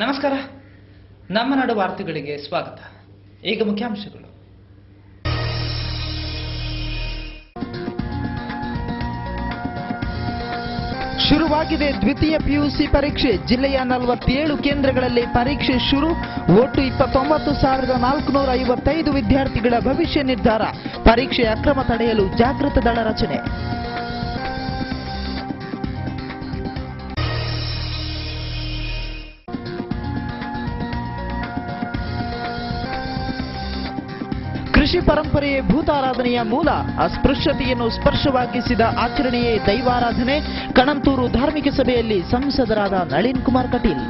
ನಮಸ್ಕಾರ. ನಮ್ಮ ನಾಡು ವಾರ್ತೆಗಳಿಗೆ ಸ್ವಾಗತ. ಈಗ ಮುಖ್ಯಾಂಶಗಳು. ಶುರುವಾಗಿದೆ ದ್ವಿತೀಯ ಪಿಯುಸಿ ಪರೀಕ್ಷೆ. ಜಿಲ್ಲೆಯ 47 ಕೇಂದ್ರಗಳಲ್ಲಿ ಪರೀಕ್ಷೆ ಶುರು. ಒಟ್ಟು 29,455 ವಿದ್ಯಾರ್ಥಿಗಳ ಭವಿಷ್ಯ ನಿರ್ಧಾರ. ಪರೀಕ್ಷೆ ಅಕ್ರಮ ತಡೆಯಲು ಜಾಗೃತ ದಳ ರಚನೆ. ಕೃಷಿ ಪರಂಪರೆಯೇ ಭೂತಾರಾಧನೆಯ ಮೂಲ. ಅಸ್ಪೃಶ್ಯತೆಯನ್ನು ಸ್ಪರ್ಶವಾಗಿಸಿದ ಆಚರಣೆಯೇ ದೈವಾರಾಧನೆ. ಕಣಂತೂರು ಧಾರ್ಮಿಕ ಸಭೆಯಲ್ಲಿ ಸಂಸದರಾದ ನಳಿನ್ ಕುಮಾರ್ ಕಟೀಲ್.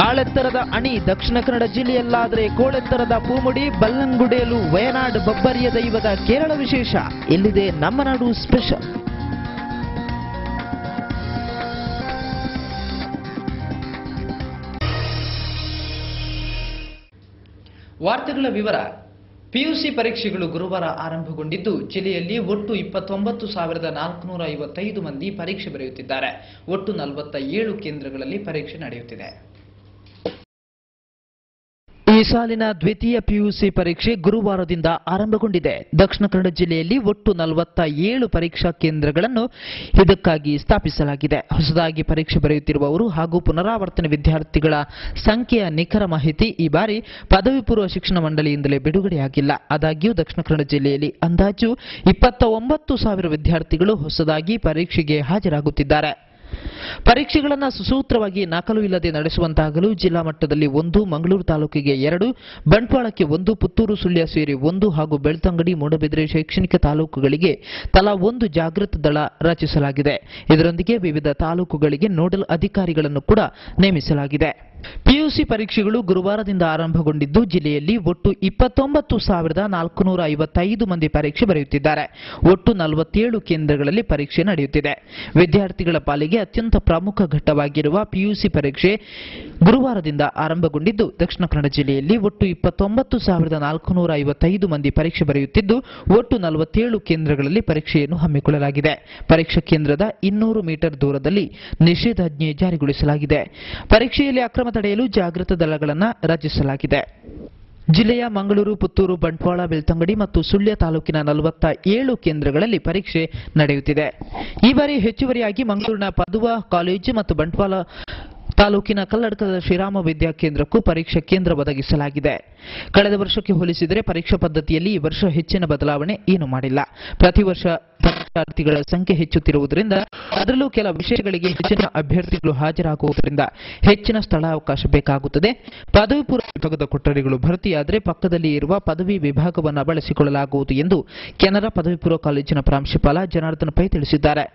ಆಳೆತ್ತರದ ಅಣಿ ದಕ್ಷಿಣ ಕನ್ನಡ ಜಿಲ್ಲೆಯಲ್ಲಾದರೆ ಕೋಳೆತ್ತರದ ಪೂಮುಡಿ. ಬಲ್ಲಂಗುಡೇಲು ವಯನಾಡ್ ಬಬ್ಬರಿಯ ದೈವದ ಕೇರಳ ವಿಶೇಷ. ಇಲ್ಲಿದೆ ನಮ್ಮ ನಾಡು ಸ್ಪೆಷಲ್. ವಾರ್ತೆಗಳ ವಿವರ. ಪಿಯುಸಿ ಪರೀಕ್ಷೆಗಳು ಗುರುವಾರ ಆರಂಭಗೊಂಡಿದ್ದು ಜಿಲ್ಲೆಯಲ್ಲಿ ಒಟ್ಟು 29,455 ಮಂದಿ ಪರೀಕ್ಷೆ ಬರೆಯುತ್ತಿದ್ದಾರೆ. ಒಟ್ಟು 47 ಕೇಂದ್ರಗಳಲ್ಲಿ ಪರೀಕ್ಷೆ ನಡೆಯುತ್ತಿದೆ. ಈ ಸಾಲಿನ ದ್ವಿತೀಯ ಪಿಯುಸಿ ಪರೀಕ್ಷೆ ಗುರುವಾರದಿಂದ ಆರಂಭಗೊಂಡಿದೆ. ದಕ್ಷಿಣ ಕನ್ನಡ ಜಿಲ್ಲೆಯಲ್ಲಿ ಒಟ್ಟು 47 ಪರೀಕ್ಷಾ ಕೇಂದ್ರಗಳನ್ನು ಇದಕ್ಕಾಗಿ ಸ್ಥಾಪಿಸಲಾಗಿದೆ. ಹೊಸದಾಗಿ ಪರೀಕ್ಷೆ ಬರೆಯುತ್ತಿರುವವರು ಹಾಗೂ ಪುನರಾವರ್ತನೆ ವಿದ್ಯಾರ್ಥಿಗಳ ಸಂಖ್ಯೆಯ ನಿಖರ ಮಾಹಿತಿ ಈ ಬಾರಿ ಪದವಿ ಪೂರ್ವ ಶಿಕ್ಷಣ ಮಂಡಳಿಯಿಂದಲೇ ಬಿಡುಗಡೆಯಾಗಿಲ್ಲ. ಆದಾಗ್ಯೂ ದಕ್ಷಿಣ ಕನ್ನಡ ಜಿಲ್ಲೆಯಲ್ಲಿ ಅಂದಾಜು 29,000 ವಿದ್ಯಾರ್ಥಿಗಳು ಹೊಸದಾಗಿ ಪರೀಕ್ಷೆಗೆ ಹಾಜರಾಗುತ್ತಿದ್ದಾರೆ. ಪರೀಕ್ಷೆಗಳನ್ನು ಸುಸೂತ್ರವಾಗಿ ನಕಲು ಇಲ್ಲದೆ ನಡೆಸುವಂತಾಗಲು ಜಿಲ್ಲಾ ಮಟ್ಟದಲ್ಲಿ 1, ಮಂಗಳೂರು ತಾಲೂಕಿಗೆ 2, ಬಂಟ್ವಾಳಕ್ಕೆ 1, ಪುತ್ತೂರು ಸುಳ್ಯ ಸೇರಿ 1 ಹಾಗೂ ಬೆಳ್ತಂಗಡಿ, ಮೂಡಬಿದ್ರೆ ಶೈಕ್ಷಣಿಕ ತಾಲೂಕುಗಳಿಗೆ ತಲಾ 1 ಜಾಗೃತ ದಳ ರಚಿಸಲಾಗಿದೆ. ಇದರೊಂದಿಗೆ ವಿವಿಧ ತಾಲೂಕುಗಳಿಗೆ ನೋಡಲ್ ಅಧಿಕಾರಿಗಳನ್ನು ಕೂಡ ನೇಮಿಸಲಾಗಿದೆ. ಪಿಯುಸಿ ಪರೀಕ್ಷೆಗಳು ಗುರುವಾರದಿಂದ ಆರಂಭಗೊಂಡಿದ್ದು ಜಿಲ್ಲೆಯಲ್ಲಿ ಒಟ್ಟು 29,455 ಮಂದಿ ಪರೀಕ್ಷೆ ಬರೆಯುತ್ತಿದ್ದಾರೆ. ಒಟ್ಟು 47 ಕೇಂದ್ರಗಳಲ್ಲಿ ಪರೀಕ್ಷೆ ನಡೆಯುತ್ತಿದೆ. ವಿದ್ಯಾರ್ಥಿಗಳ ಪಾಲಿಗೆ ಅತ್ಯಂತ ಪ್ರಮುಖ ಘಟ್ಟವಾಗಿರುವ ಪಿಯುಸಿ ಪರೀಕ್ಷೆ ಗುರುವಾರದಿಂದ ಆರಂಭಗೊಂಡಿದ್ದು ದಕ್ಷಿಣ ಕನ್ನಡ ಜಿಲ್ಲೆಯಲ್ಲಿ ಒಟ್ಟು 29,455 ಮಂದಿ ಪರೀಕ್ಷೆ ಬರೆಯುತ್ತಿದ್ದು ಒಟ್ಟು 47 ಕೇಂದ್ರಗಳಲ್ಲಿ ಪರೀಕ್ಷೆಯನ್ನು ಹಮ್ಮಿಕೊಳ್ಳಲಾಗಿದೆ. ಪರೀಕ್ಷಾ ಕೇಂದ್ರದ 200 ಮೀಟರ್ ದೂರದಲ್ಲಿ ನಿಷೇಧಾಜ್ಞೆ ಜಾರಿಗೊಳಿಸಲಾಗಿದೆ. ಪರೀಕ್ಷೆಯಲ್ಲಿ ಅಕ್ರಮ ತಡೆಯಲು ಜಾಗೃತ ದಳಗಳನ್ನು ರಚಿಸಲಾಗಿದೆ. ಜಿಲ್ಲೆಯ ಮಂಗಳೂರು, ಪುತ್ತೂರು, ಬಂಟ್ವಾಳ, ಬೆಳ್ತಂಗಡಿ ಮತ್ತು ಸುಳ್ಯ ತಾಲೂಕಿನ 47 ಕೇಂದ್ರಗಳಲ್ಲಿ ಪರೀಕ್ಷೆ ನಡೆಯುತ್ತಿದೆ. ಈ ಬಾರಿ ಹೆಚ್ಚುವರಿಯಾಗಿ ಮಂಗಳೂರಿನ ಪದುವಾ ಕಾಲೇಜು ಮತ್ತು ಬಂಟ್ವಾಳ ತಾಲೂಕಿನ ಕಲ್ಲಡ್ಕದ ಶ್ರೀರಾಮ ವಿದ್ಯಾ ಕೇಂದ್ರಕ್ಕೂ ಪರೀಕ್ಷಾ ಕೇಂದ್ರ ಒದಗಿಸಲಾಗಿದೆ. ಕಳೆದ ವರ್ಷಕ್ಕೆ ಹೋಲಿಸಿದರೆ ಪರೀಕ್ಷಾ ಪದ್ಧತಿಯಲ್ಲಿ ಈ ವರ್ಷ ಹೆಚ್ಚಿನ ಬದಲಾವಣೆ ಏನು ಮಾಡಿಲ್ಲ. ಪ್ರತಿ ವರ್ಷ ಪರೀಕ್ಷಾರ್ಥಿಗಳ ಸಂಖ್ಯೆ ಹೆಚ್ಚುತ್ತಿರುವುದರಿಂದ ಅದರಲ್ಲೂ ಕೆಲ ವಿಷಯಗಳಿಗೆ ಹೆಚ್ಚಿನ ಅಭ್ಯರ್ಥಿಗಳು ಹಾಜರಾಗುವುದರಿಂದ ಹೆಚ್ಚಿನ ಸ್ಥಳಾವಕಾಶ ಬೇಕಾಗುತ್ತದೆ. ಪದವಿ ಪೂರ್ವ ವಿಭಾಗದ ಕೊಠಡಿಗಳು ಭರ್ತಿಯಾದರೆ ಪಕ್ಕದಲ್ಲಿ ಇರುವ ಪದವಿ ವಿಭಾಗವನ್ನು ಬಳಸಿಕೊಳ್ಳಲಾಗುವುದು ಎಂದು ಕೆನರಾ ಪದವಿ ಪೂರ್ವ ಕಾಲೇಜಿನ ಪ್ರಾಂಶುಪಾಲ ಜನಾರ್ದನ್ ಪೈ ತಿಳಿಸಿದ್ದಾರೆ.